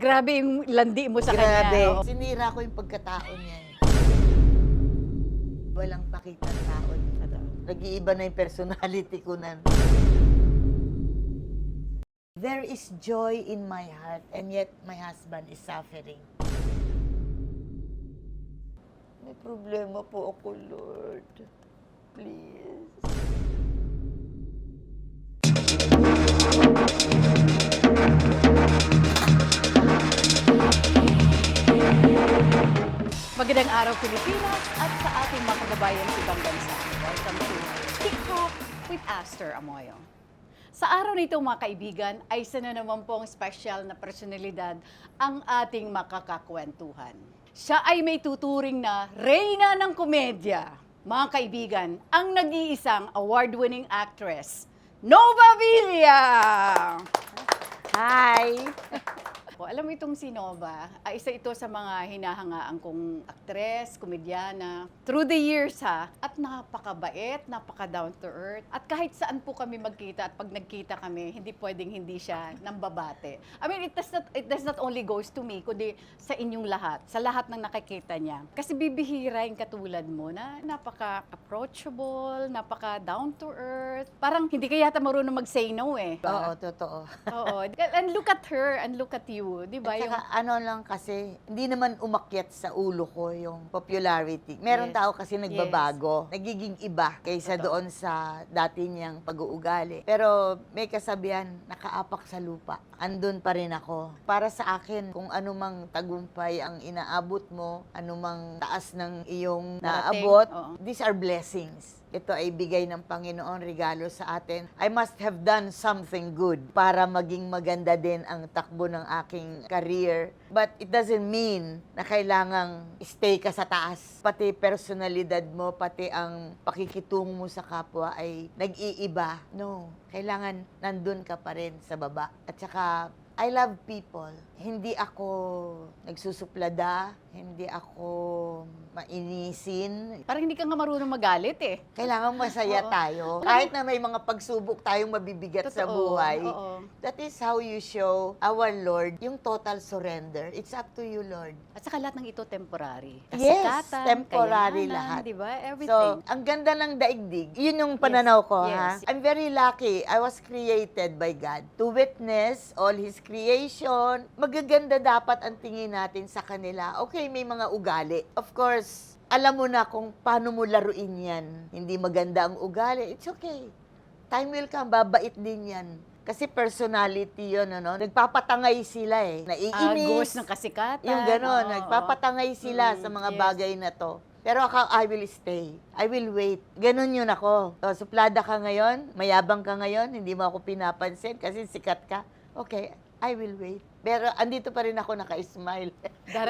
Grabe yung landi mo sa Grabe. kanya. Oo. Sinira ko yung pagkatao niya. Walang pakitang tao. Nag-iiba na yung personality ko na. There is joy in my heart and yet my husband is suffering. May problema po ako, Lord. Please. Magandang araw, Pilipinas, at sa ating mga kababayan sa ibang bansa. Welcome to TikTok with Aster Amoyo. Sa araw nito, mga kaibigan, ay isa na naman pong special na personalidad ang ating makakakwentuhan. Siya ay may tuturing na reyna ng komedya. Mga kaibigan, ang nag-iisang award-winning actress, Nova Villa! Hi! Alam mo itong si Nova, isa ito sa mga hinahangaan kong aktres, komedyana. Through the years at napakabait, napaka-down to earth. At kahit saan po kami magkita at pag nagkita kami, hindi pwedeng hindi siya nambabate. I mean, it does not only goes to me, kundi sa inyong lahat, sa lahat ng nakikita niya. Kasi bibihira yung katulad mo na napaka-approachable, napaka-down to earth. Parang hindi ka yata marunong mag-say no eh. Oo, totoo. Oo. And look at her and look at you. Di ba? At saka ano lang kasi, hindi naman umakyat sa ulo ko yung popularity. Meron Yes. tao kasi nagbabago. Nagiging iba kaysa Totoo. doon sa dati niyang pag-uugali. Pero may kasabihan, nakaapak sa lupa. Andun pa rin ako. Para sa akin, kung anumang tagumpay ang inaabot mo, anumang taas ng iyong Narating, naabot, oo. these are blessings. Ito ay bigay ng Panginoon, regalo sa atin. I must have done something good para maging maganda din ang takbo ng aking career. But it doesn't mean na kailangang stay ka sa taas. Pati personalidad mo, pati ang pakikitungo mo sa kapwa ay nag-iiba. No, kailangan nandun ka pa rin sa baba. At saka, I love people. Hindi ako nagsusuplada, hindi ako mainisin. Parang hindi ka nga marunong magalit eh. Kailangan masaya Oo. tayo. Kahit na may mga pagsubok tayong mabibigat sa Totoo. buhay, Oo. that is how you show our Lord yung total surrender. It's up to you, Lord. At saka lahat ng ito temporary. Yes, Kasikatan, temporary kayamanan, lahat. di ba? So, Everything. ang ganda ng daigdig. Yun yung pananaw ko, yes. ha? I'm very lucky. I was created by God to witness all His creation. Magaganda dapat ang tingin natin sa kanila. Okay, may mga ugali. Of course, alam mo na kung paano mo laruin yan. Hindi maganda ang ugali. It's okay. Time will come, babait din yan. Kasi personality yun, ano? Nagpapatangay sila eh. Naiinis. Agos ng kasikatan. Yung gano'n, Oo, nagpapatangay sila sa mga yes. bagay na to. Pero ako, I will stay. I will wait. Ganon yun ako. So, suplada ka ngayon, mayabang ka ngayon, hindi mo ako pinapansin kasi sikat ka. Okay, I will wait. Pero andito pa rin ako naka-smile.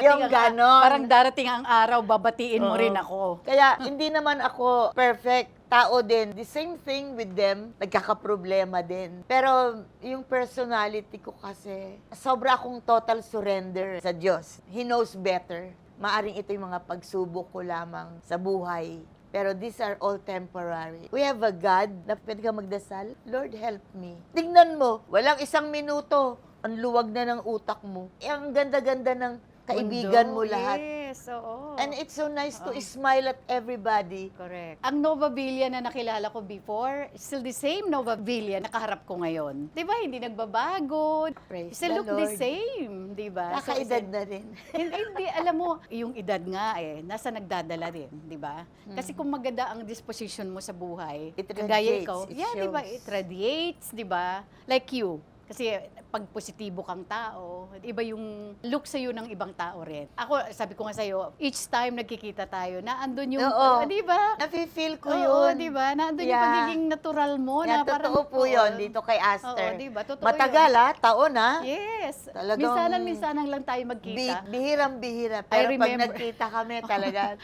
Yung ganon. Parang darating ang araw, babatiin mo Oo. rin ako. Kaya hindi naman ako perfect. Tao din. The same thing with them. Nagkakaproblema din. Pero yung personality ko kasi, sobra akong total surrender sa Diyos. He knows better. Maaring ito yung mga pagsubok ko lamang sa buhay. Pero these are all temporary. We have a God na pwede ka magdasal. Lord, help me. Tingnan mo, walang isang minuto. Ang luwag na ng utak mo. Ang ganda-ganda ng kaibigan mo Mundo, lahat. Yes, oo. And it's so nice to Oo. smile at everybody. Correct. Ang Nova Villa na nakilala ko before, still the same Nova Villa na kaharap ko ngayon. Di ba, hindi nagbabago. Praise Still the look the Lord. same, di ba? So, Kakaedad na rin. hindi, alam mo, yung edad nga nasa nagdadala din, di ba? Kasi kung maganda ang disposition mo sa buhay, It kagaya radiates, ikaw, it di ba? shows. It radiates, di ba? Like you. Kasi pag positibo kang tao, iba yung look sa'yo ng ibang tao rin. Ako, sabi ko nga sa'yo, each time nagkikita tayo, naandun yung, Oo. di ba? Nafe-feel ko Oo, yun. di ba? Naandun yung Yeah. pagiging natural mo. Yeah, na parang, totoo po oo. yun dito kay Aster. Oo, di ba? Totoo Matagal taon Yes. Talagang Minsanan lang tayo magkita. Bihirang-bihira. Pero pag remember. nagkita kami talaga,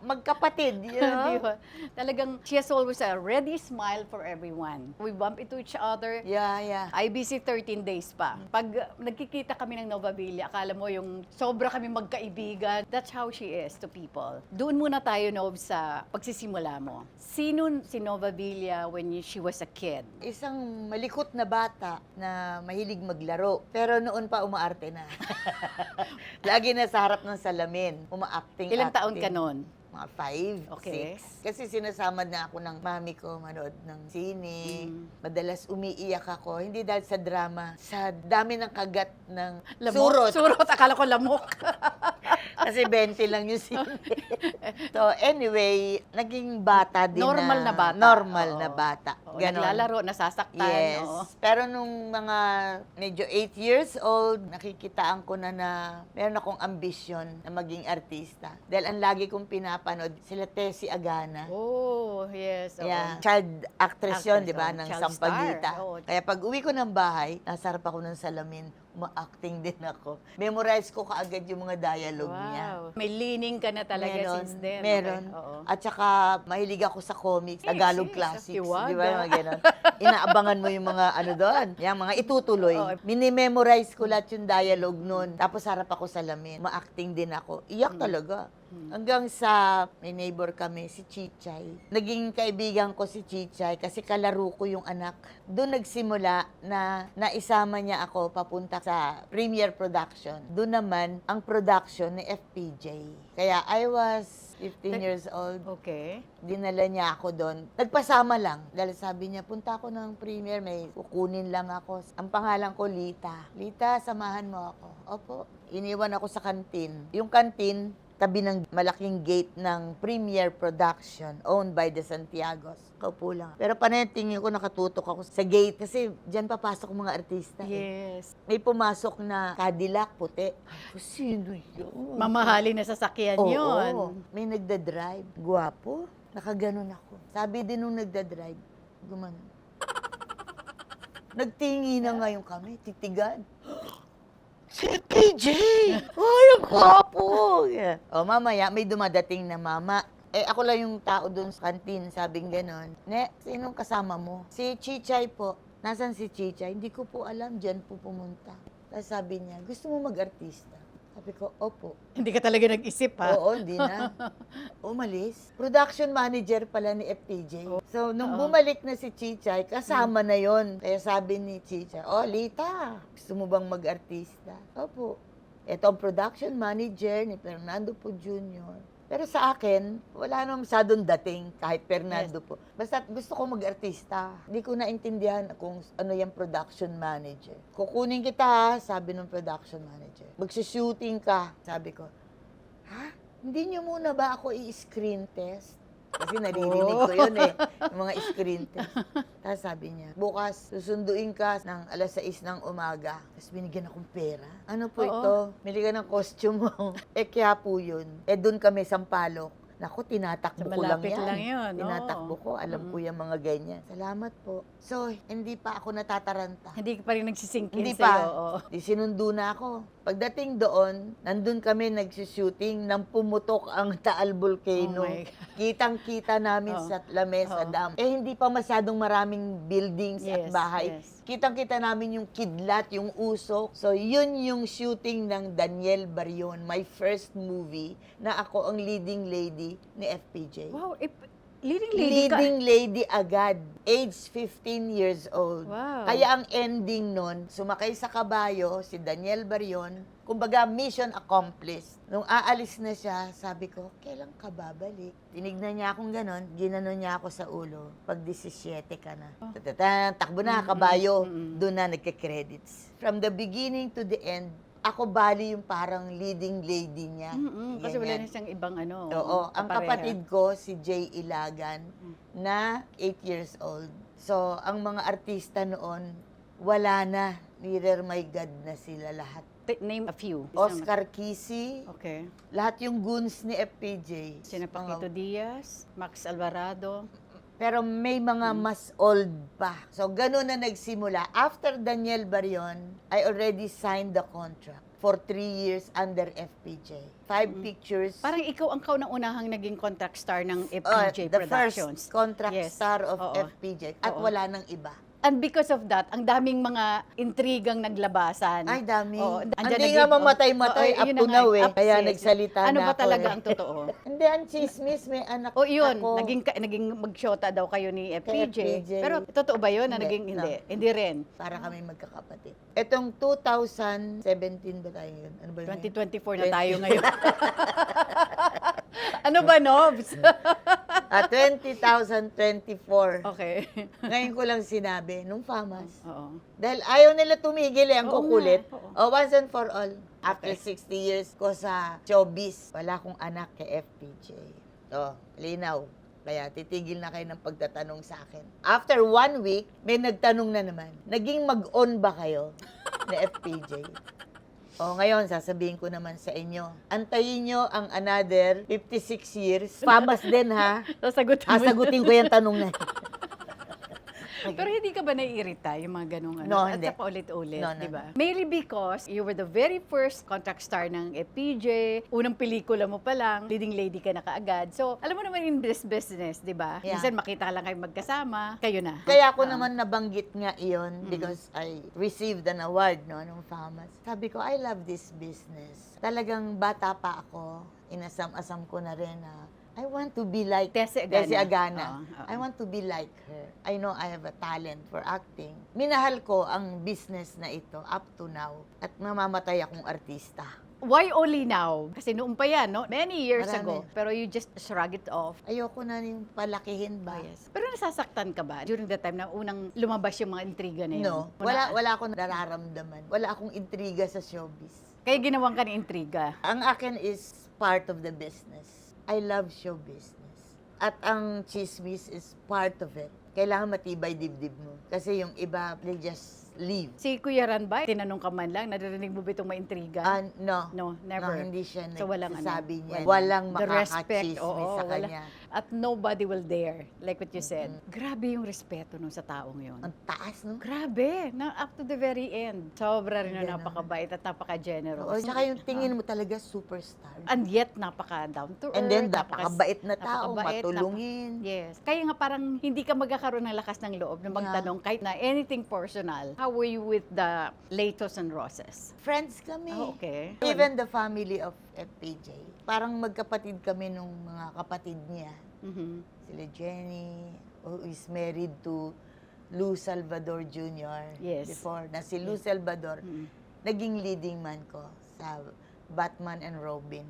magkapatid. You Di know? ba? Talagang, she has always a ready smile for everyone. We bump into each other. Yeah. I be GC 13 days pa. Pag nagkikita kami ng Nova Villa, akala mo yung sobra kami magkaibigan. That's how she is to people. Doon muna tayo, Nov, sa pagsisimula mo. Sino si Nova Villa when she was a kid? Isang malikot na bata na mahilig maglaro. Pero noon pa umaarte na. Lagi na sa harap ng salamin. Uma-acting. Ilang taon ka noon? Mga 5, Okay. 6. Kasi sinasama na ako ng mami ko manood ng sine. Madalas umiiyak ako. Hindi dahil sa drama. Sa dami ng kagat ng surot. Surot, akala ko lamok. Kasi 20 lang yung sine. So anyway, naging bata din Normal na bata. Normal Oo. na bata. Oo, Ganon. naglalaro, nasasaktan. Yes. Oo. Pero nung mga medyo 8 years old, nakikitaan ko na meron akong ambisyon na maging artista. Dahil ang lagi kong pinapanood, sila Tessie Agana. Oh, yes. Oo. Yeah. Child actress yun, Actress, di ba? oo. Ng Child Sampaguita. star, oo. Kaya pag uwi ko ng bahay, nasa harap ako ng salamin, ma-acting din ako. Memorize ko kaagad yung mga dialogue niya. Wow. May leaning ka na talaga since then. Meron. Okay. Oo. At saka, mahilig ako sa comics, Yes, Tagalog yes, classics. Hiwaga. Di ba? Mga ganun. Inaabangan mo yung mga ano doon. Yung mga itutuloy. Oo. Minimemorize ko lahat yung dialogue noon. Tapos harap ako sa lamin. Ma-acting din ako. Iyak talaga. Hanggang sa may neighbor kami, si Chichay. Naging kaibigan ko si Chichay kasi kalaro ko yung anak. Doon nagsimula na naisama niya ako papunta sa Premier Production. Doon naman ang production ni FPJ. Kaya I was 15 years old. Okay. Dinala niya ako doon. Nagpasama lang. Dahil sabi niya, punta ako ng Premier, may kukunin lang ako. Ang pangalan ko, Lita. Lita, samahan mo ako. Opo. Iniwan ako sa kantin. Yung kantin, tabi ng malaking gate ng Premier Production owned by the Santiagos. Kaupo lang. Pero tingin ko nakatutok ako sa gate kasi diyan papasok ang mga artista. Yes. May pumasok na Cadillac puti. Ay, sino yun? Mamahalin na sasakyan Oo, yun. may nagda-drive. Guwapo. Nakaganon ako. Sabi din nung nagda-drive, gumanon. Nagtingi na ngayon kami, titigan. Si PJ! Ay, ang gwapo! Yeah. O, mamaya, may dumadating na mama. Ako lang yung tao doon sa kantin, sabing ganon. Ne, sinong kasama mo? Si Chichay po. Nasaan si Chichay? Hindi ko po alam, dyan po pumunta. Tapos sabi niya, gusto mo mag-artista? Sabi ko, opo. Hindi ka talaga nag-isip, ha? Oo, hindi na. Umalis. Production manager pala ni FPJ. So, nung bumalik na si Chichay, kasama na yon. Kaya sabi ni Chichay, oh, Lita, gusto mo bang mag-artista? Opo. Ito ang production manager ni Fernando Po Jr. Pero sa akin, wala namang masyadong dating kahit Fernando po. Basta gusto ko mag-artista. Hindi ko naintindihan kung ano yung production manager. Kukunin kita, ha, sabi ng production manager. Magsushooting ka, sabi ko. Ha? Hindi niyo muna ba ako i-screen test? Kasi naririnig ko yun yung mga screen test. Tapos sabi niya, bukas susunduin ka ng alas 6 ng umaga. Tapos binigyan akong pera. Ano po ito? Bili ka ng costume mo. Kaya po yun. Doon kami Sampaloc. Naku, tinatakbo ko lang Malapit yan. lang yun, oo. Tinatakbo ko. Alam ko yung mga ganyan. Salamat po. So, hindi pa ako natataranta. Hindi ka pa rin nagsisink in Hindi sa'yo. pa. Oo. Di sinundo na ako. Pagdating doon, nandun kami nagsushooting nang pumutok ang Taal Volcano. Oh my God. Kitang-kita namin sa Lamesa Dam. Hindi pa masyadong maraming buildings at Yes, bahay. yes. Kitang-kita namin yung kidlat, yung usok. So, yun yung shooting ng Daniel Barrion, my first movie, na ako ang leading lady ni FPJ. Wow, leading lady ka. Leading lady agad. Age 15 years old. Wow. Kaya ang ending nun, sumakay sa kabayo, si Daniel Barrion, kumbaga mission accomplished. Nung aalis na siya, sabi ko, kailan ka babalik? Tinignan niya akong ganon, ginanon niya ako sa ulo. Pag 17 ka na. Takbo na, kabayo. Doon na nagka-credits. From the beginning to the end, ako bali yung parang leading lady niya. Kasi wala Ganyan. na siyang ibang ano. Oo, ang kapareha. kapatid ko, si Jay Ilagan, na 8 years old. So, ang mga artista noon, wala na. Neither my God na sila lahat. Name a few. Oscar Kisi, Okay. lahat yung goons ni FPJ. Sina Paquito Mga- Diaz, Max Alvarado. Pero may mga mas old pa. So, ganun na nagsimula. After Daniel Barrion, I already signed the contract for 3 years under FPJ. 5 pictures. Parang ikaw ang kaunang-unahang naging contract star ng Uh, FPJ the Productions. first contract Yes. star of Oo. FPJ. At Oo. wala nang iba. And because of that, ang daming mga intrigang naglabasan. Ay, dami. Oo, andyan Hindi nga mamatay-matay oo, up yun to na nga now eh. eh. Kaya Yes. nagsalita Ano na ba ako talaga eh. ang totoo? Hindi, ang chismis, may anak O yun, ako. naging magsyota daw kayo ni FPJ. FPJ. Pero totoo ba yun na Hindi, naging hindi? no. Hindi rin. Para kami magkakapatid. Itong 2017 ba tayo yun? Ano ba yun? 2024 na tayo ngayon. Ano ba, Nobs? 2024. Okay. Ngayon ko lang sinabi, nung FAMAS. Oo. Dahil ayaw nila tumigil eh, ang Oo kukulit. nga, oo. Oh, once and for all, after Okay. 60 years ko sa showbiz, wala akong anak kay FPJ. Oh, linaw. Kaya titigil na kayo ng pagtatanong sa akin. After 1 week, may nagtanong na naman, naging mag-on ba kayo ni FPJ? O ngayon, sasabihin ko naman sa inyo, antayin nyo ang another 56 years. FAMAS din ha. Sasagutin mo. Sasagutin ko yung tanong na. Pero hindi ka ba naiirita yung mga ganung ano? No, At hindi. sa paulit-ulit, No, no, di ba? Mainly because you were the very first contract star ng FPJ, unang pelikula mo pa lang, leading lady ka na kaagad. So, alam mo naman in this business, di ba? Yeah. Minsan makita ka lang kayo magkasama, kayo na. Kaya ako naman nabanggit nga iyon because I received an award no, nung FAMAS. Sabi ko, I love this business. Talagang bata pa ako, inasam-asam ko na rin na I want to be like Tessie Tessie Agana. Agana. Oo. I want to be like her. I know I have a talent for acting. Minahal ko ang business na ito up to now at mamamatay akong artista. Why only now? Kasi noon pa yan, no? Many years Marami. ago. Pero you just shrug it off. Ayoko na yung palakihin ba? Pero nasasaktan ka ba during the time na unang lumabas yung mga intriga na yun? No, wala akong nararamdaman. Wala akong intriga sa showbiz. Kaya ginawan ka ng intriga. Ang akin is part of the business. I love show business. At ang chismis is part of it. Kailangan matibay dibdib mo. Kasi yung iba, they just leave. Si Kuya Ran ba, tinanong ka man lang, naririnig mo ba itong may intriga? No. No, never. No, hindi siya So, walang nagsasabi ano, niya. walang- Walang the respect, makakachismis oo, sa wala. kanya. At nobody will dare, like what you said. Grabe yung respeto nung sa taong yun. Ang taas, no? Grabe, na up to the very end. Sobra rin na Ganun. napakabait at napaka-generous. Oo, tsaka yung tingin mo talaga superstar. And yet, napaka-down to earth. And then, napakabait na tao, napakabait, matulungin. Yes. Kaya nga parang hindi ka magkakaroon ng lakas ng loob na magtanong kahit na anything personal. How were you with the Latos and Roses? Friends kami. Oh, okay. Even the family of FPJ. Parang magkapatid kami nung mga kapatid niya. Mhm. Sila Jenny, who is married to Lou Salvador Jr. Yes. Before, na si Lou Salvador, Mhm. naging leading man ko sa Batman and Robin.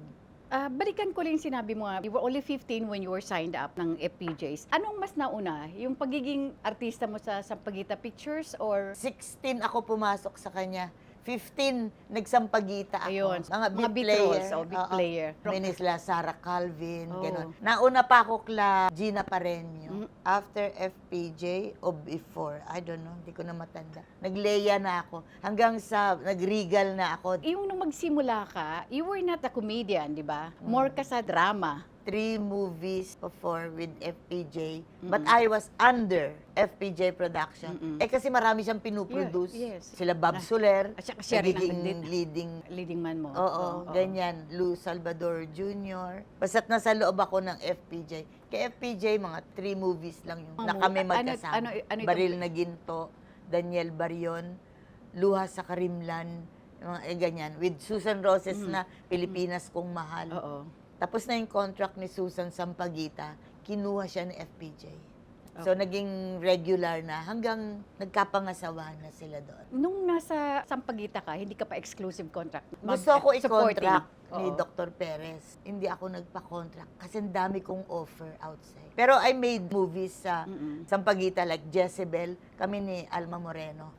Balikan ko lang yung sinabi mo, you were only 15 when you were signed up ng FPJs. Anong mas nauna? Yung pagiging artista mo sa Sampaguita Pictures or 16 ako pumasok sa kanya. 15, nagsampagita ako. Ayun, Mga mga big big player. roles, big Oo. player. Minisla Sarah Calvin, Oh. gano'n. Nauna pa ako kla Gina Pareño. Mm. After FPJ o before, I don't know, hindi ko na matanda. Nagleya na ako. Hanggang sa nagregal na ako. yung nung magsimula ka, you were not a comedian, di ba? More ka sa drama. 3 movies before with FPJ. But I was under FPJ production. Mm-mm. Eh kasi marami siyang pinuproduce. Yeah, yes. Sila Bob Soler, At saka siya rin ang nagiging nag-lead. leading. Leading man mo. Oo, ganyan. Lou Salvador Jr. Basta't nasa loob ako ng FPJ. Kay FPJ, mga 3 movies lang yung na kami magkasama. ano itong- Baril na Ginto, Daniel Barion, Luha sa Karimlan, mga ganyan. With Susan Roses na Pilipinas Kong Mahal. Oo. Tapos na yung contract ni Susan Sampaguita, kinuha siya ni FPJ. So, naging regular na hanggang nagkapangasawa na sila doon. Nung nasa Sampaguita ka, hindi ka pa exclusive contract. Gusto ko supporting. i-contract ni Oo. Dr. Perez. Hindi ako nagpa-contract kasi ang dami kong offer outside. Pero I made movies sa Sampaguita like Jezebel, kami ni Alma Moreno.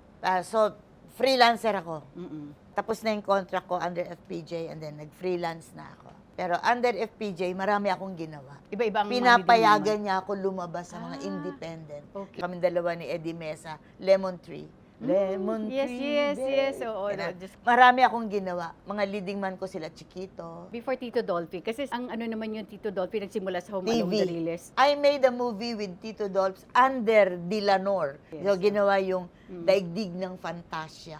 So, freelancer ako. Tapos na yung contract ko under FPJ and then nag-freelance na ako. Pero under FPJ, marami akong ginawa. Iba-iba ang Pinapayagan niya ako lumabas sa mga Ah, independent. okay. Kami dalawa ni Eddie Mesa, Lemon Tree. Lemon Yes, Tree. yes, babe. yes. Oo, Ganun. just- Marami akong ginawa. Mga leading man ko sila, Chiquito. Before Tito Dolphy, kasi ang ano naman yung Tito Dolphy nagsimula sa Home Alone TV. Dariles. I made a movie with Tito Dolps under Dilanor. Yes. So, ginawa yung Daigdig ng Fantasya.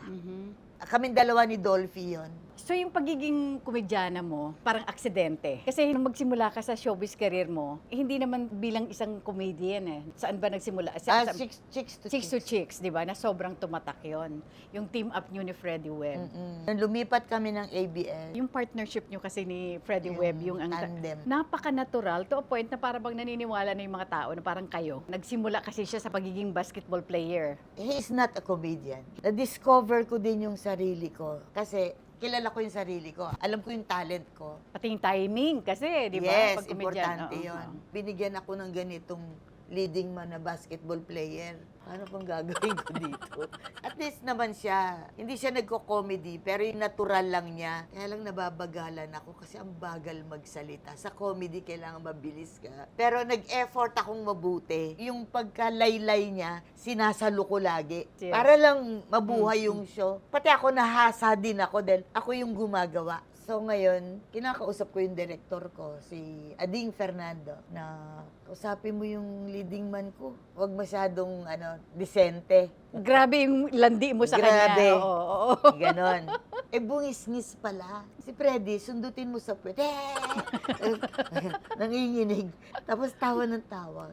Kaming dalawa ni Dolphy yon. So yung pagiging komedyana mo, parang aksidente. Kasi nung magsimula ka sa showbiz career mo, hindi naman bilang isang comedian eh. Saan ba nagsimula? Chicks to Chicks to Chicks, di ba? Na sobrang tumatak yon. Yung team up nyo ni Freddie Webb. Nung lumipat kami ng ABS, Yung partnership nyo kasi ni Freddie Yung Webb, yung ang tandem. napaka-natural to a point na parang bang naniniwala na yung mga tao na parang kayo. Nagsimula kasi siya sa pagiging basketball player. he is not a comedian. Na-discover ko din yung sarili ko. Kasi kilala ko yung sarili ko. Alam ko yung talent ko. Pati yung timing kasi, di ba? Yes, Pag komedyan, importante oo, yun. oo. Binigyan ako ng ganitong leading man na basketball player. Ano pang gagawin ko dito? At least naman siya. Hindi siya nagko-comedy, pero yung natural lang niya. Kaya lang nababagalan ako kasi ang bagal magsalita. Sa comedy, kailangan mabilis ka. Pero nag-effort akong mabuti. Yung pagkalaylay niya, sinasalo ko lagi. Yes. Para lang mabuhay yung show. Pati ako nahasa din ako dahil ako yung gumagawa. So ngayon, kinakausap ko yung director ko, si Ading Fernando, na usapin mo yung leading man ko. Huwag masyadong disente. Grabe yung landi mo sa Grabe. kanya. Oo, oo. Ganon. Bungis-ngis pala. Si Freddy, sundutin mo sa puwet. Nanginginig. Tapos tawa ng tawa.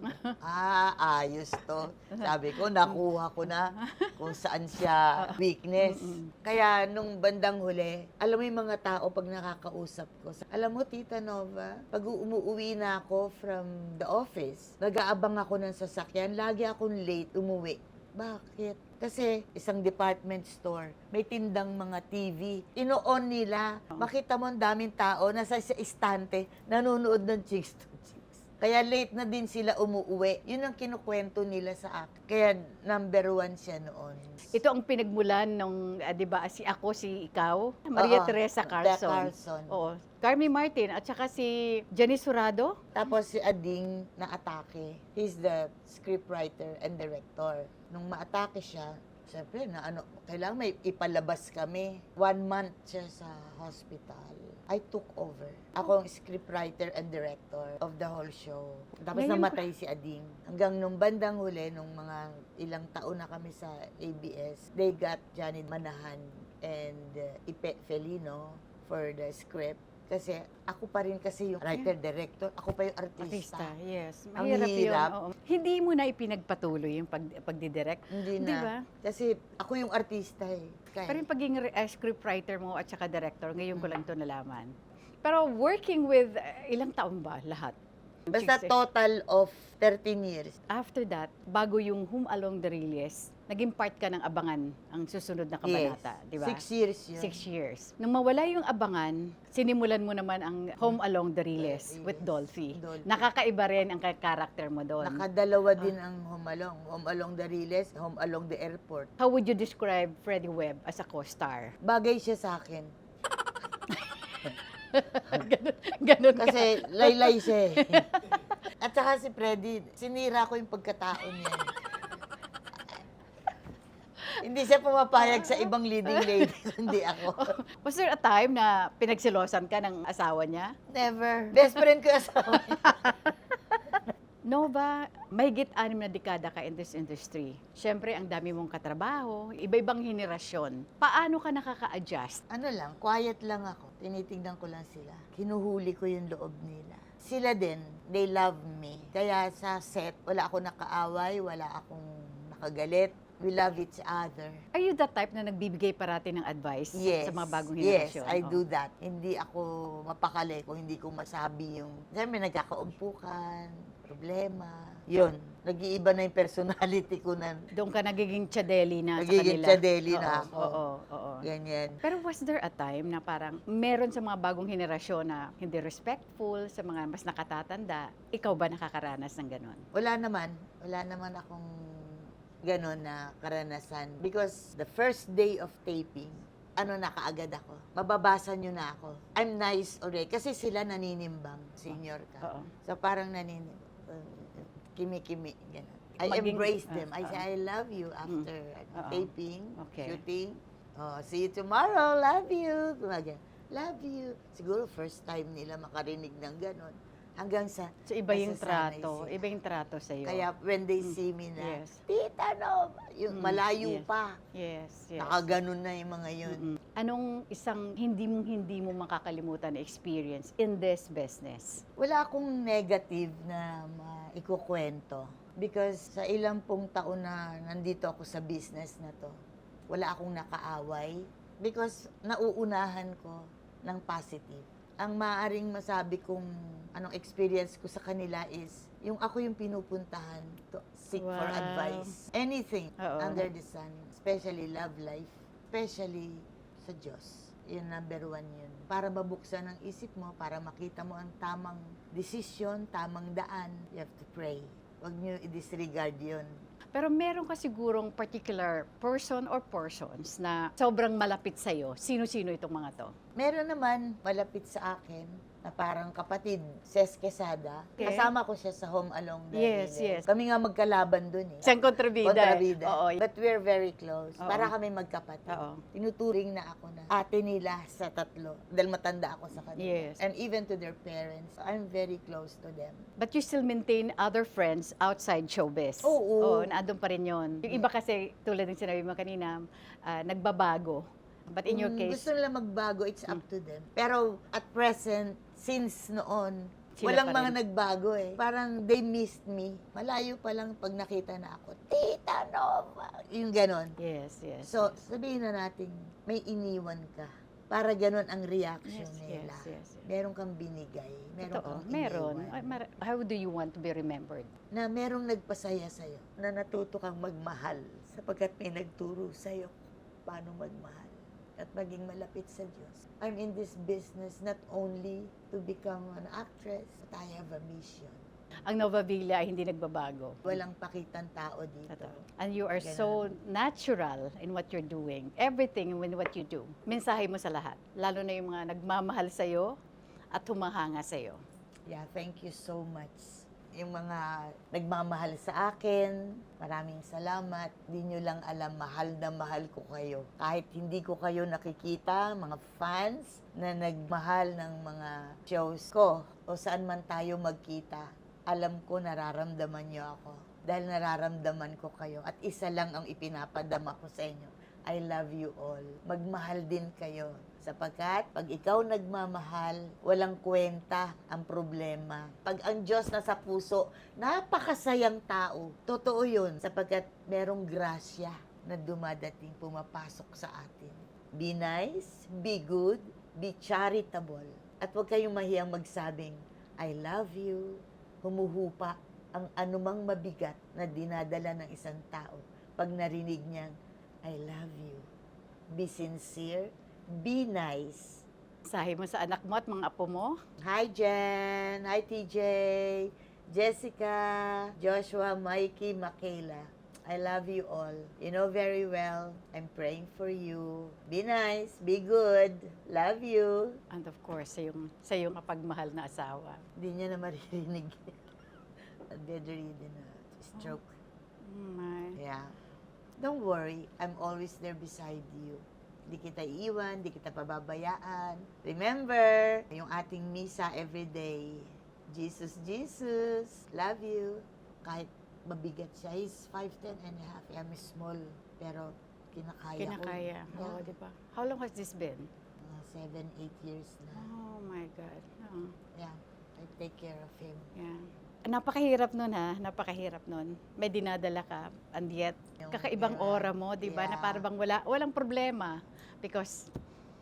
Ayos to. Sabi ko, nakuha ko na kung saan siya weakness. Kaya nung bandang huli, alam mo yung mga tao pag nakakausap ko, alam mo, Tita Nova, pag umuwi na ako from the office, nag-aabang ako ng sasakyan, lagi akong late umuwi. Bakit? Kasi isang department store, may tindang mga TV. Ino-on nila. Makita mo ang daming tao nasa sa istante, nanonood ng Chicks to Chicks. Kaya late na din sila umuwi. Yun ang kinukwento nila sa akin. Kaya number 1 siya noon. Ito ang pinagmulan nung, di ba, si ikaw, Maria Oo, Teresa Carlson. Carlson. Oo. Carmi Martin at saka si Jenny Surado. Tapos si Ading na atake. He's the scriptwriter and director. Nung maatake siya, siyempre, kailangan may ipalabas kami. 1 month siya sa hospital. I took over. Ako ang scriptwriter and director of the whole show. Tapos Ngayon namatay si Ading. Hanggang nung bandang huli, nung mga ilang taon na kami sa ABS, they got Johnny Manahan and Ipe Felino for the script. Kasi ako pa rin kasi yung writer-director, ako pa yung artista. Yes. Ang Mahirap hirap. yun. Oo. Hindi mo na ipinagpatuloy yung pagdidirect. Hindi Di na. ba? Kasi ako yung artista eh. Kaya, Pero yung pagiging scriptwriter mo at saka director, ngayon ko lang ito nalaman. Pero working with, ilang taon ba lahat? basta Chicks, total of 13 years. After that, bago yung Whom Along the Reyes, naging part ka ng Abangan, ang susunod na kabanata, di ba? 6 years yun. 6 years. Nung mawala yung Abangan, sinimulan mo naman ang Home Along the Reyes Yes. with Dolphy. Dolphy. Nakakaiba rin ang karakter mo doon. Nakadalawa din ang Home Along the Riles, Home Along the Airport. How would you describe Freddie Webb as a co-star? Bagay siya sa akin. Ganun ka. Kasi laylay siya eh. At saka si Freddy, sinira ko yung pagkatao niya. Hindi siya pumapayag sa ibang leading lady, kundi ako. Was there a time na pinagsilosan ka ng asawa niya? Never. Best friend ko asawa niya. Nova, mahigit 6 na dekada ka in this industry. Siyempre, ang dami mong katrabaho, iba-ibang henerasyon. Paano ka nakaka-adjust? Ano lang, quiet lang ako. Tinitignan ko lang sila. Kinuhuli ko yung loob nila. Sila din, they love me. Kaya sa set, wala ako nakaaway, wala akong nakagalit. We love each other. Are you the type na nagbibigay parati ng advice Yes. sa mga bagong Yes, henerasyon? I Oh. do that. Hindi ako mapakali kung hindi ko masabi yung... Siyempre, nagkakaumpukan, problema. Yun. Nag-iiba na yung personality ko na. Doon ka nagiging tsadeli na Nagiging sa kanila. tsadeli na Oo, ako. Oo. Ganyan. Pero was there a time na parang meron sa mga bagong henerasyon na hindi respectful sa mga mas nakatatanda? Ikaw ba nakakaranas ng ganon? Wala naman. Wala naman akong ganon na karanasan. Because the first day of taping, na kaagad ako. Mababasa nyo na ako. I'm nice already. Kasi sila naninimbang, senior ka. Oo. So parang naninimbang. Kimi-kimi, gano'n. I Maging- embrace them. I say, I love you after Oo. taping, Okay. shooting. Oh, see you tomorrow. Love you. Love you. Siguro first time nila makarinig ng gano'n. Hanggang sa So, iba yung nasasanay trato. sila. Iba yung trato sa'yo. Kaya when they see me na, Yes. Tita Nova, yung malayo yes. pa. Yes, yes. Nakaganon na yung mga yun. Anong isang hindi mo makakalimutan na experience in this business? Wala akong negative na maikukwento. Because sa ilang pong taon na nandito ako sa business na to, wala akong nakaaway. Because nauunahan ko ng positive. Ang maaaring masabi kong anong experience ko sa kanila is, yung ako yung pinupuntahan to seek for Wow. advice. Anything Oo. under the sun, especially love life, especially sa Diyos. Yun, number 1 yun. Para mabuksan ang isip mo, para makita mo ang tamang desisyon, tamang daan, you have to pray. Huwag niyo i-disregard yun. Pero meron ka sigurong particular person or persons na sobrang malapit sa'yo. Sino-sino itong mga to? Meron naman malapit sa akin na parang kapatid, Ces Quesada. Okay. Kasama ko siya sa Home Along the Yes, River. yes. Kami nga magkalaban dun eh. Isang kontrabida. Kontrabida. Oo. But we're very close. Oo. Para kami magkapatid. Oo. Tinuturing na ako na ate nila sa tatlo. Dahil matanda ako sa kanila. Yes. And even to their parents, I'm very close to them. But you still maintain other friends outside showbiz. Oo. Naandun pa rin yun. Yung iba kasi, tulad ng sinabi mo kanina, nagbabago. But in your Kung case, gusto nila magbago, it's up to them. Pero at present, since noon, Sila walang pa mga rin. nagbago eh. Parang they missed me. Malayo pa lang pag nakita na ako, Tita Nova! Yung ganon. yes, yes. So, sabihin na natin, may iniwan ka. Para ganon ang reaction yes, nila. yes. Meron kang binigay. Meron Totoo, kang meron. iniwan. How do you want to be remembered? Na merong nagpasaya sa'yo. Na natuto kang magmahal. Sapagkat may nagturo sa'yo paano magmahal. At maging malapit sa Diyos. I'm in this business not only to become an actress, but I have a mission. Ang Nova Villa ay hindi nagbabago. Walang pakitang tao dito. Totoo. And you are so natural in what you're doing. Everything in what you do. Mensahe mo sa lahat. Lalo na yung mga nagmamahal sa'yo at humahanga sa'yo. Yeah, thank you so much. Yung mga nagmamahal sa akin, maraming salamat. Di nyo lang alam, mahal na mahal ko kayo. Kahit hindi ko kayo nakikita, mga fans na nagmahal ng mga shows ko o saan man tayo magkita, alam ko nararamdaman nyo ako. Dahil nararamdaman ko kayo. At isa lang ang ipinapadama ko sa inyo. I love you all. Magmahal din kayo. Sapagkat pag ikaw nagmamahal, walang kwenta ang problema. Pag ang Diyos nasa puso, napakasayang tao. Totoo yun. Sapagkat merong grasya na dumadating, pumapasok sa atin. Be nice, be good, be charitable. At huwag kayong mahiyang magsabing, I love you. Humuhupa ang anumang mabigat na dinadala ng isang tao pag narinig niyang, I love you. Be sincere, be nice. Mensahe mo sa anak mo at mga apo mo. Hi Jen, hi TJ, Jessica, Joshua, Mikey, Makayla. I love you all. You know very well, I'm praying for you. Be nice, be good, love you. And of course, sa iyong kapagmahal na asawa. Hindi niya na maririnig. Bedridden na stroke. My. Yeah. Don't worry, I'm always there beside you. Di kita iiwan, di kita pababayaan. Remember, yung ating misa every day. Jesus, Jesus, love you. Kahit mabigat siya, he's 5'10 and a half. I'm small, pero kinakaya ko. Kinakaya. Oo, di ba? How long has this been? Mga 7-8 years na. Oh my God. Oh, Yeah, I take care of him. yeah. Napakahirap nun ha, napakahirap nun. May dinadala ka, and yet, Yung kakaibang era. aura mo, di ba? Na Yeah. parang walang problema because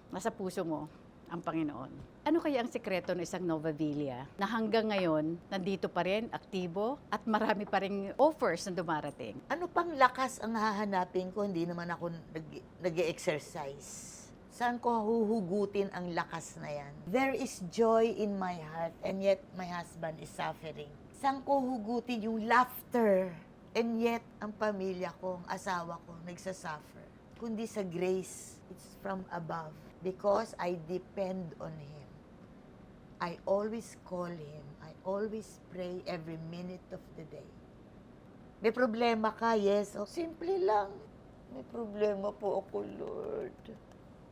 nasa puso mo ang Panginoon. Ano kaya ang sekreto ng isang Nova Villa na hanggang ngayon, nandito pa rin, aktibo, at marami pa rin offers na dumarating? Ano pang lakas ang hahanapin ko? Hindi naman ako nag-exercise. Saan ko huhugutin ang lakas na yan? There is joy in my heart and yet my husband is suffering. Saan ko hugutin yung laughter and yet ang pamilya ko, ang asawa ko, nagsasuffer? Kundi sa grace, it's from above because I depend on Him. I always call Him. I always pray every minute of the day. May problema ka? Yes. O, simple lang. May problema po ako, Lord.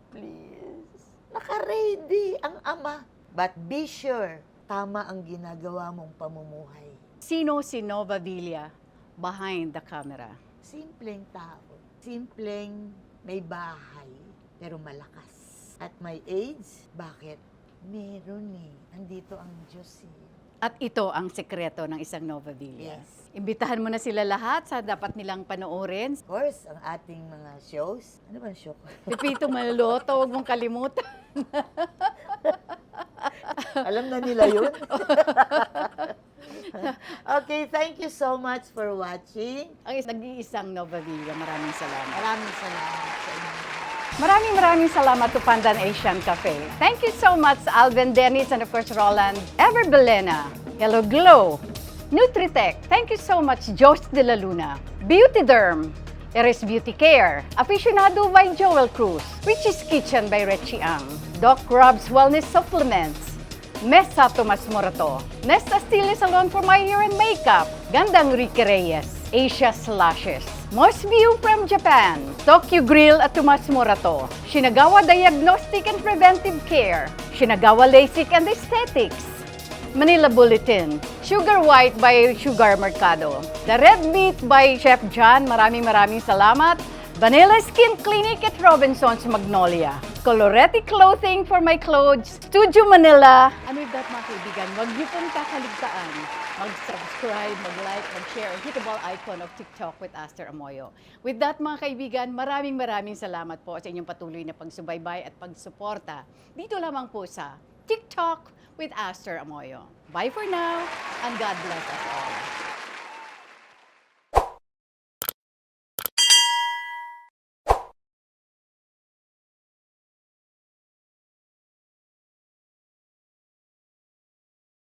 Please. Naka-ready ang Ama. But be sure, tama ang ginagawa mong pamumuhay. Sino si Nova Villa behind the camera? Simpleng tao. Simpleng may bahay, pero malakas. At may AIDS, bakit? Meron eh. Nandito ang Diyos eh. At ito ang sekreto ng isang Nova Villa. Yes. Imbitahan mo na sila lahat sa dapat nilang panoorin. Of course, ang ating mga shows. Ano ba ang show ko? Pipito Maluloto, huwag mong kalimutan. Alam na nila yun? Okay, thank you so much for watching. Ang nag-iisang Nova Villa, maraming salamat. Maraming salamat sa inyo. Maraming salamat to Pandan Asian Cafe. Thank you so much, Alvin Dennis, and of course, Roland Ever Belena. Hello Glow. Nutritech. Thank you so much, Jos de la Luna. Beauty Derm. Eres Beauty Care. Aficionado by Joel Cruz. Richie's Kitchen by Richie Ang. Doc Rob's Wellness Supplements. Mesa Tomas Morato. Nesta Stili Salon for my hair and makeup. Gandang Ricky Reyes. Asia Slashes. Moss View from Japan. Tokyo Grill at Tomas Morato. Shinagawa Diagnostic and Preventive Care. Shinagawa LASIK and Aesthetics. Manila Bulletin. Sugar White by Sugar Mercado. The Red Meat by Chef John. Maraming salamat. Vanilla Skin Clinic at Robinson's Magnolia. Coloretti Clothing for my clothes. Studio Manila. And with that, mga kaibigan, huwag niyo pong kakaligtaan. Mag-subscribe, mag-like, mag-share, and hit the bell icon of TikTok with Aster Amoyo. With that, mga kaibigan, maraming salamat po sa inyong patuloy na pagsubaybay at pagsuporta. Dito lamang po sa TikTok with Aster Amoyo. Bye for now, and God bless us.